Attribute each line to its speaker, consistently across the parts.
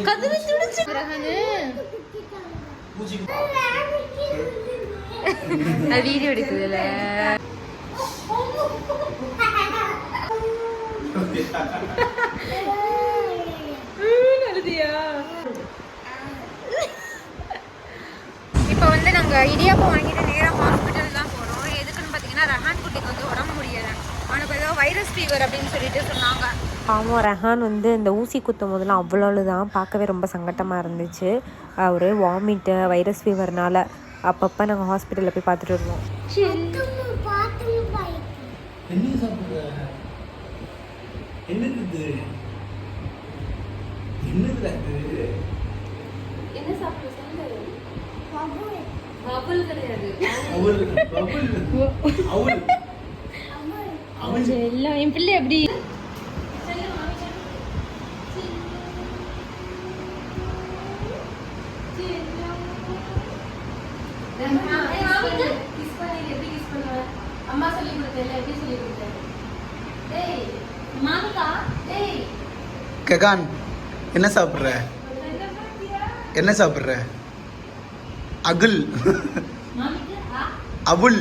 Speaker 1: கதவு துடிச்சு ரஹானு அது வீடியோ எடுக்குதுல. இப்போ வந்து நாங்கள் இடியாப்பம் வாங்கிட்டு நேராக ஹாஸ்பிட்டல் தான் போகிறோம். எதுக்குன்னு பார்த்தீங்கன்னா ரஹான் குட்டிக்கு வந்து உடம்பு முடியலை, அவனுக்கு ஏதோ வைரஸ் ஃபீவர் அப்படின்னு சொல்லிட்டு சொன்னாங்க.
Speaker 2: ஆமாம், ரெஹான் வந்து இந்த ஊசி குத்தும் போதெல்லாம் அவ்வளோ தான் பார்க்கவே ரொம்ப சங்கட்டமாக இருந்துச்சு. ஒரு வாமிட்டு வைரஸ் ஃபீவர்னால அப்பப்போ நாங்கள் ஹாஸ்பிட்டலில் போய் பார்த்துட்டு வருவோம்.
Speaker 1: எல்லாம் என் பிள்ளை எப்படி அம்மா சொல்லி கொடுத்தேன், எப்படி சொல்லி கொடுத்தேன்? டேய் மாமிகா, டேய்
Speaker 3: ககான் என்ன சாப்பிட்ற? என்ன சாப்பிட்ற? அகுல் அபுல்.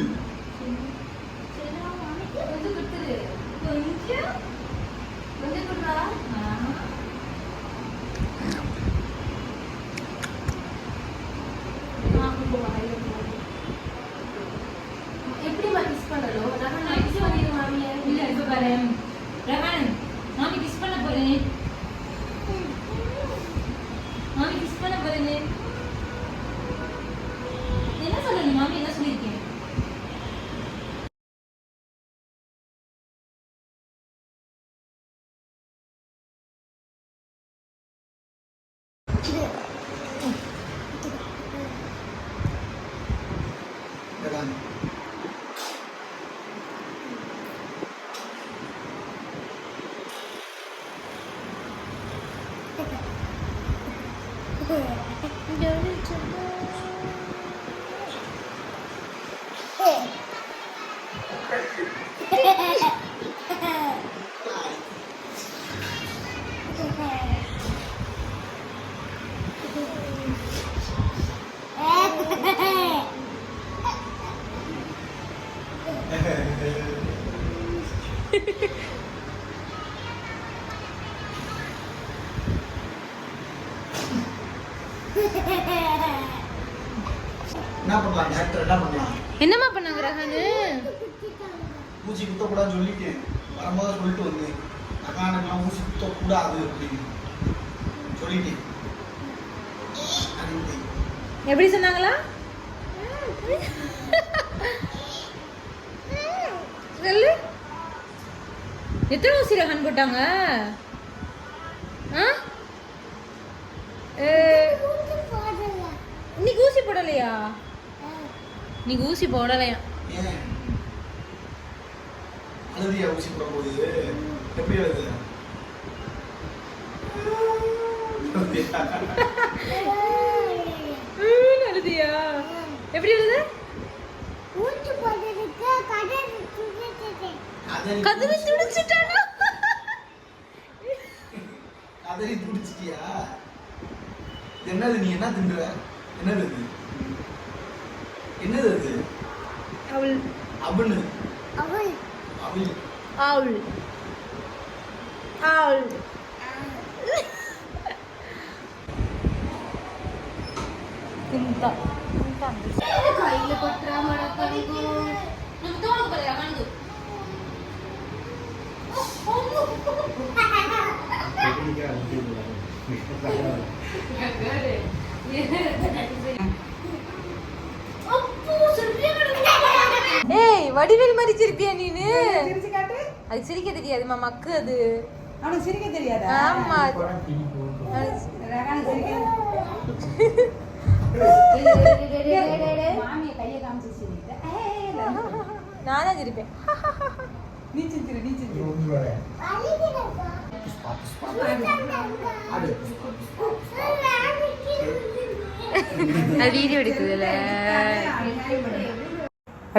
Speaker 1: என்ன சொல்லணும் மாமி? என்ன சொல்லியிருக்கேன்? என்னம்மா பண்ணாங்க ரஹானு?
Speaker 3: ஊசி குத்தக்கூடாதுன்னு சொல்லிட்டேன், வரும்போது சொல்லிட்டு வந்தேன். ரஹானுக்கெல்லாம் ஊசி குத்தக்கூடாது அப்படின்னு சொல்லிட்டேன்.
Speaker 1: எப்படி சொன்னாங்களா? சொல்லு. எத்தனை ஊசி ரஹான் போட்டாங்க? இன்னைக்கு ஊசி போடலையா? நீங்க ஊசி போடலையா?
Speaker 3: அழுதியா? ஊசி போடும்போது எப்படி அழுது?
Speaker 1: அழுதியா? எப்படி அழுது? கதறி துடிச்சிட்டானா?
Speaker 3: கதறி துடிச்சிட்டியா? என்னது? நீ என்ன தின்ற? என்னது இது? என்னது அது?
Speaker 1: அவள்
Speaker 3: அவள்
Speaker 1: அவள்
Speaker 3: அவள்
Speaker 1: அவள் அவள் குந்தா குந்தா கையில பற்றா மடக்கறிகோ நம்ம தோணு போறா கண்டு ஏய் வடிவேல் மாதிரி சிரிப்பியா நீனு?
Speaker 4: சிரிச்சு காட்டு.
Speaker 1: அது சிரிக்க தெரியாதுமா, மக்கு அது.
Speaker 4: அவனுக்கு சிரிக்க தெரியாதா?
Speaker 1: ஆமா.
Speaker 4: ரகான சிரிக்க. மாமியை கையை காமிச்சு சிரிக்க.
Speaker 1: நானா சிரிப்பேன்.
Speaker 4: நீ சிரிச்சிரு, நீ சிரிச்சிரு.
Speaker 1: அது வீடியோ எடுக்குதுல்ல.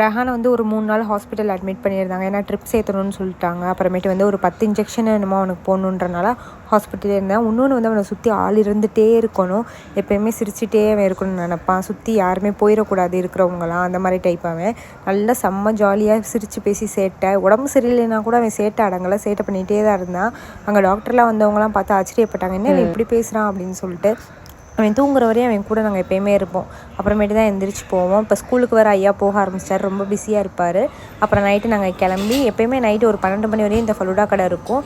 Speaker 2: ரெஹானை வந்து ஒரு 3 நாள் ஹாஸ்பிட்டல் அட்மிட் பண்ணியிருந்தாங்க. ஏன்னா ட்ரிப்ஸ் ஏற்றணும்னு சொல்லிட்டாங்க. அப்புறமேட்டு வந்து ஒரு 10 இன்ஜெக்ஷன் என்னமோ அவனுக்கு போடணுன்றனால ஹாஸ்பிட்டலே இருந்தேன். இன்னொன்று வந்து அவனை சுற்றி ஆள் இருந்துகிட்டே இருக்கணும், எப்போயுமே சிரிச்சிட்டே அவன் இருக்கணும்னு நினப்பான். சுற்றி யாருமே போயிடக்கூடாது இருக்கிறவங்களாம், அந்த மாதிரி டைப் அவன். நல்லா செம்ம ஜாலியாக சிரித்து பேசி சேட்டை. உடம்பு சரியில்லைன்னா கூட அவன் சேட்டை அடங்கலை, சேட்டை பண்ணிகிட்டே தான் இருந்தான். அங்கே டாக்டர்லாம் வந்தவங்களாம் பார்த்து ஆச்சரியப்பட்டாங்க, என்ன அவன் இப்படி பேசுகிறான் அப்படின்னு சொல்லிட்டு. அவன் தூங்குற வரையும் அவன் கூட நாங்கள் எப்போயுமே இருப்போம். அப்புறமேட்டு தான் எந்திரிச்சு போவோம். இப்போ ஸ்கூலுக்கு வர ஐயா போக ஆரம்பிச்சிட்டார், ரொம்ப பிஸியாக இருப்பார். அப்புறம் நைட்டு நாங்கள் கிளம்பி எப்போயுமே நைட்டு ஒரு 12 மணி வரையும் இந்த ஃபலூடா கடை இருக்கும்.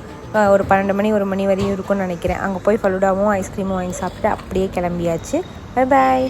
Speaker 2: ஒரு 12 மணி 1 மணி வரையும் இருக்கும்னு நினைக்கிறேன். அங்கே போய் ஃபலூடாவும் ஐஸ்கிரீமும் வாங்கி சாப்பிட்டு அப்படியே கிளம்பியாச்சு. Bye bye.